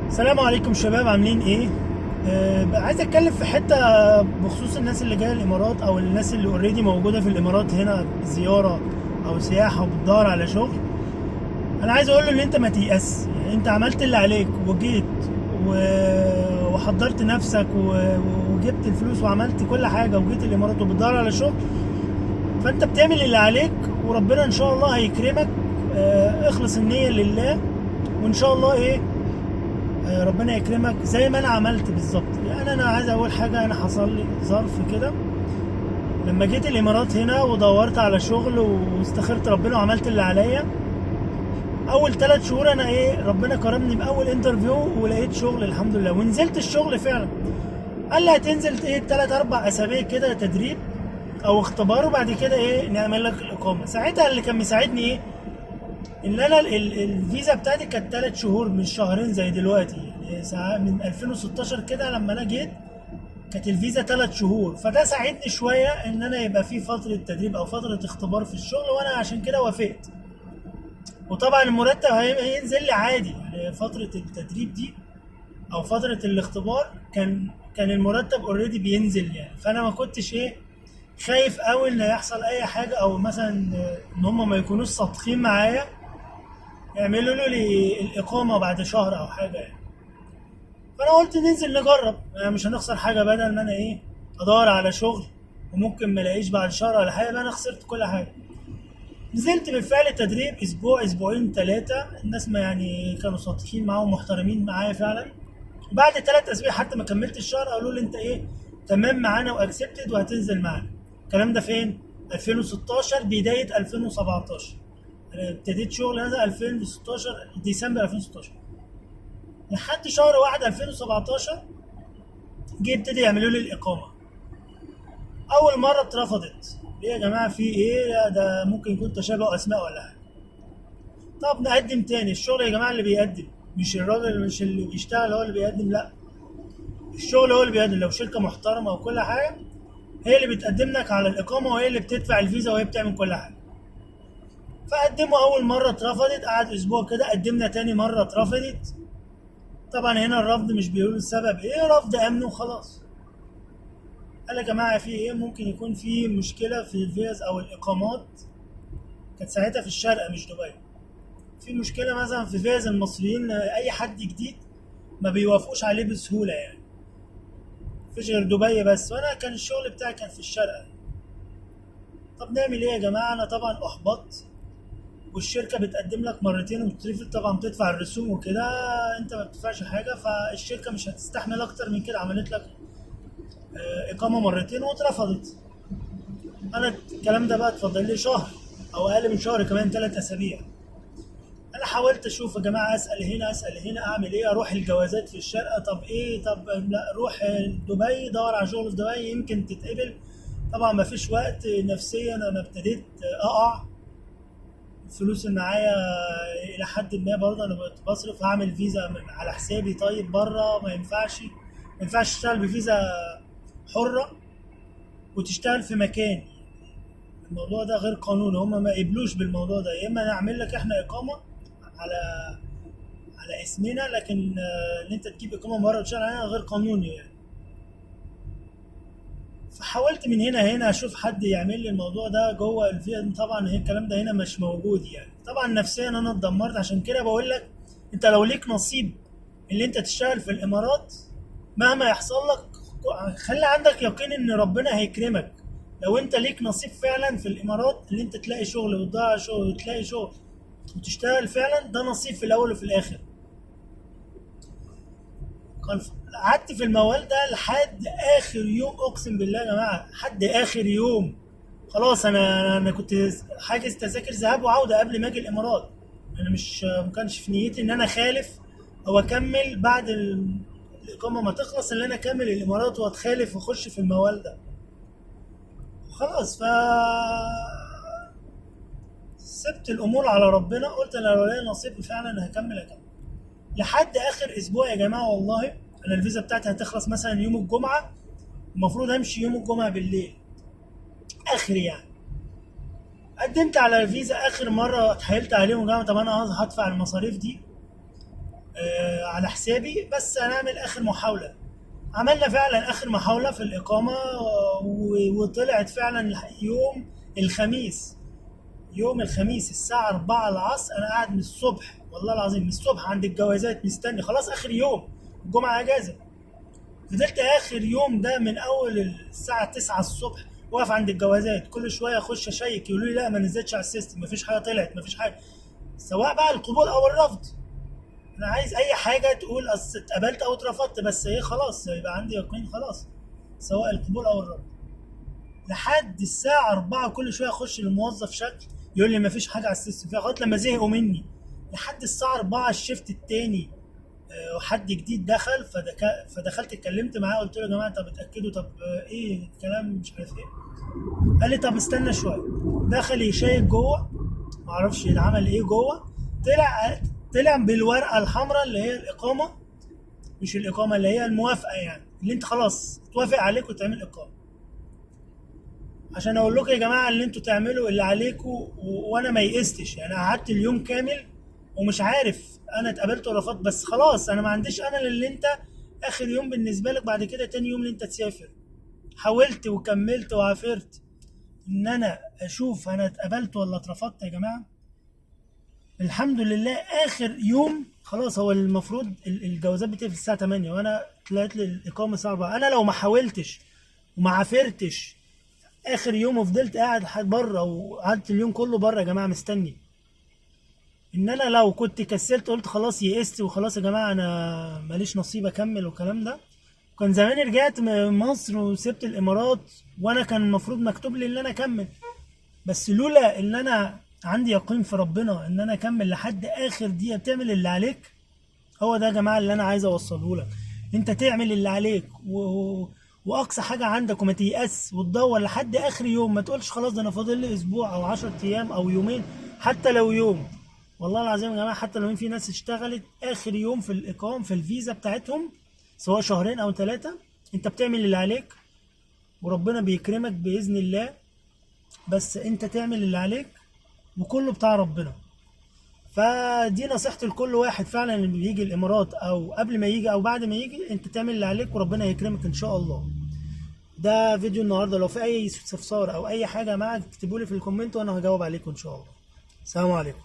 السلام عليكم شباب، عاملين ايه؟ عايز اتكلم في حته بخصوص الناس اللي جايه الامارات او الناس اللي اوريدي موجوده في الامارات هنا زياره او سياحه وبتدور على شغل. انا عايز اقول له ان انت ما تيأس، يعني انت عملت اللي عليك وجيت وحضرت نفسك وجبت الفلوس وعملت كل حاجه وجيت الامارات وبتدور على شغل. فانت بتعمل اللي عليك وربنا ان شاء الله هيكرمك. اخلص النيه لله وان شاء الله ايه، ربنا يكرمك زي ما انا عملت بالظبط. يعني انا عايز اقول حاجه، انا حصل لي ظرف كده لما جيت الامارات هنا ودورت على شغل واستخرت ربنا وعملت اللي عليا. اول 3 شهور انا ايه، ربنا كرمني باول انترفيو ولقيت شغل الحمد لله، ونزلت الشغل فعلا. قال لي هتنزل ايه 3 4 اسابيع كده تدريب او اختبار، وبعد كده ايه نعمل لك الاقامه. ساعتها اللي كان مساعدني ايه، ان انا الفيزا بتاعتي كانت 3 شهور مش شهرين زي دلوقتي. يعني من 2016 كده لما انا جيت كانت الفيزا 3 شهور، فده ساعدني شويه ان انا يبقى في فتره تدريب او فتره اختبار في الشغل، وانا عشان كده وافقت. وطبعا المرتب هينزل لي عادي، يعني فتره التدريب دي او فتره الاختبار كان المرتب اوريدي بينزل يعني. فانا ما كنتش ايه، خايف قوي ان يحصل اي حاجه، او مثلا ان هم ما يكونوش صادقين معايا يعملوا لي الإقامة بعد شهر أو حاجة يعني. فأنا قلت ننزل نجرب، يعني مش هنخسر حاجة، بدل ما أنا إيه أدور على شغل وممكن ما الاقيش بعد شهر ولا حاجة، يبقى أنا خسرت كل حاجة. نزلت بالفعل تدريب أسبوع أسبوعين 3، الناس ما يعني كانوا صادقين معاهم محترمين معايا فعلا. بعد 3 أسابيع حتى ما كملت الشهر قالوا لي أنت إيه تمام معانا وأكسبتد وهتنزل معانا. الكلام ده فين؟ 2016 بداية 2017. انا ابتديت شغل هذا 2016 ديسمبر 2016 لحد شهر 1 2017 جه ابتدي يعملوا لي الاقامه. اول مره اترفضت. ليه يا جماعه في ايه؟ لا ده ممكن يكون تشابه اسماء ولا حاجه. طب نقدم تاني. الشغل يا جماعه اللي بيقدم، مش الراجل، مش اللي بيشتغل هو اللي بيقدم، لا، الشغل هو اللي بيقدم. لو شركه محترمه وكل حاجه هي اللي بتقدم لك على الاقامه وهي اللي بتدفع الفيزا وهي بتعمل كل حاجه. فقدموا اول مره اترفضت، قعد اسبوع كده، قدمنا تاني مره اترفضت. طبعا هنا الرفض مش بيقولوا السبب ايه، رفض امن وخلاص. قال يا جماعه في ايه، ممكن يكون في مشكله في الفيز او الاقامات. كانت ساعتها في الشارقه مش دبي. في مشكله مثلا في فيز المصريين، اي حد جديد ما بيوافقوش عليه بسهوله يعني. مفيش غير دبي بس، وانا كان الشغل بتاعي كان في الشارقه. طب نعمل ايه يا جماعه؟ انا طبعا احبطت، والشركه بتقدم لك مرتين وبترفض، طبعا بتدفع الرسوم وكده، انت ما بتدفعش حاجه، فالشركه مش هتستحمل اكتر من كده، عملت لك اقامه مرتين واترفضت. انا الكلام ده بقى اتفضل لي شهر او اقل من شهر، كمان 3 اسابيع. انا حاولت اشوف يا جماعه، اسال هنا اسال هنا، اعمل ايه؟ اروح الجوازات في الشارقه، طب ايه، طب لا روح دبي دور على شغل في دبي يمكن تتقبل. طبعا ما فيش وقت نفسيا، انا ابتديت اقع. الفلوس اللي معايا الى حد ما برضه انا كنت بصرف، هعمل فيزا على حسابي طيب بره، ما ينفعش تشتغل بفيزا حره وتشتغل في مكان. الموضوع ده غير قانوني، هم ما قبلوش بالموضوع ده. يا اما نعمل لك احنا اقامه على اسمنا، لكن ان انت تجيب اقامه بره وتشتغل عليها غير قانوني يعني. فحاولت من هنا اشوف حد يعمل لي الموضوع ده جوه الفيزا. طبعا هي الكلام ده هنا مش موجود يعني. طبعا نفسيا انا اتدمرت. عشان كده بقول لك، انت لو ليك نصيب اللي انت تشتغل في الامارات مهما يحصل لك، خلي عندك يقين ان ربنا هيكرمك. لو انت ليك نصيب فعلا في الامارات اللي انت تلاقي شغل وتضيع على شغل وتلاقي شغل وتشتغل فعلا، ده نصيب في الاول وفي الاخر. قعدت في الموال ده لحد اخر يوم، اقسم بالله يا جماعه لحد اخر يوم. خلاص انا كنت حاجز تذاكر ذهاب وعوده قبل ما اجي الامارات. انا مش ما كانش في نيتي ان انا خالف او اكمل بعد الاقامه ما تخلص، ان انا اكمل الامارات واتخالف واخش في الموال ده. خلاص سبت الامور على ربنا، قلت انا لو ليا نصيب فعلا هكمل. لحد اخر اسبوع يا جماعه والله. انا الفيزا بتاعتي هتخلص مثلا يوم الجمعه، المفروض امشي يوم الجمعه بالليل اخر يعني. قدمت على الفيزا اخر مره، اتحايلت عليهم يا جماعه طب انا هدفع المصاريف دي. على حسابي، بس هنعمل اخر محاولة. عملنا فعلا اخر محاولة في الاقامة، وطلعت فعلا الخميس يوم الخميس الساعة 4 العصر. أنا قاعد من الصبح، والله العظيم من الصبح عند الجوازات مستني، خلاص آخر يوم، الجمعة أجازة. فضلت آخر يوم ده من أول الساعة 9 الصبح واقف عند الجوازات، كل شوية أخش أشيك يقولوا لي لا ما نزلتش على السيستم، مفيش حاجة طلعت، مفيش حاجة، سواء بقى القبول أو الرفض. أنا عايز أي حاجة تقول أصل اتقبلت أو اترفضت، بس إيه خلاص يبقى عندي يقين خلاص، سواء القبول أو الرفض. لحد الساعة 4 كل شوية أخش للموظف شكل يقول لي مفيش حاجة على السيستم، فيها لغاية لما زهقوا مني. لحد الساعة 4 الشيفت التاني، وحد جديد دخل، فدخلت اتكلمت معاه، قلت له يا جماعة طب اتأكدوا، طب ايه الكلام مش عارف ايه. قال لي طب استنى شوية. دخل يشيك جوه، معرفش عمل ايه جوه، طلع بالورقة الحمراء اللي هي الإقامة، مش الإقامة اللي هي الموافقة، يعني اللي انت خلاص توافق عليك وتعمل إقامة. عشان اقول لكم يا جماعه اللي انتوا تعملوا اللي عليكم، وانا ما يئستش، يعني قعدت اليوم كامل ومش عارف انا اتقبلت ولا رفضت، بس خلاص انا ما عنديش انا اللي انت اخر يوم بالنسبه لك، بعد كده تاني يوم اللي انت تسافر. حاولت وكملت وعافرت ان انا اشوف انا اتقبلت ولا اترفضت يا جماعه. الحمد لله اخر يوم خلاص، هو المفروض الجوازات بتقفل الساعه 8 وانا طلعت لي الاقامه الساعه 4. انا لو ما حاولتش وما عافرتش اخر يوم وفضلت قاعد لحد بره، وقعدت اليوم كله بره يا جماعه مستني، ان انا لو كنت كسلت قلت خلاص يئست وخلاص يا جماعه انا ماليش نصيب اكمل والكلام ده، كان زماني رجعت مصر وسبت الامارات، وانا كان المفروض مكتوب لي ان انا اكمل. بس لولا ان انا عندي يقين في ربنا ان انا اكمل لحد اخر دقيقه، بتعمل اللي عليك. هو ده يا جماعه اللي انا عايز اوصله لك، انت تعمل اللي عليك واقصى حاجه عندك، وما تيأس وتدور لحد اخر يوم، ما تقولش خلاص ده انا فاضل لي اسبوع او 10 ايام او يومين، حتى لو يوم. والله العظيم يا جماعه حتى لو في ناس اشتغلت اخر يوم في الاقامه في الفيزا بتاعتهم، سواء شهرين او 3، انت بتعمل اللي عليك وربنا بيكرمك باذن الله. بس انت تعمل اللي عليك وكله بتاع ربنا. فدي نصيحتي لكل واحد فعلا اللي بيجي الامارات، او قبل ما يجي او بعد ما يجي، انت تعمل اللي عليك وربنا يكرمك ان شاء الله. ده فيديو النهارده، لو في اي استفسار او اي حاجه معك اكتبوا لي في الكومنت وانا هجاوب عليكم ان شاء الله. السلام عليكم.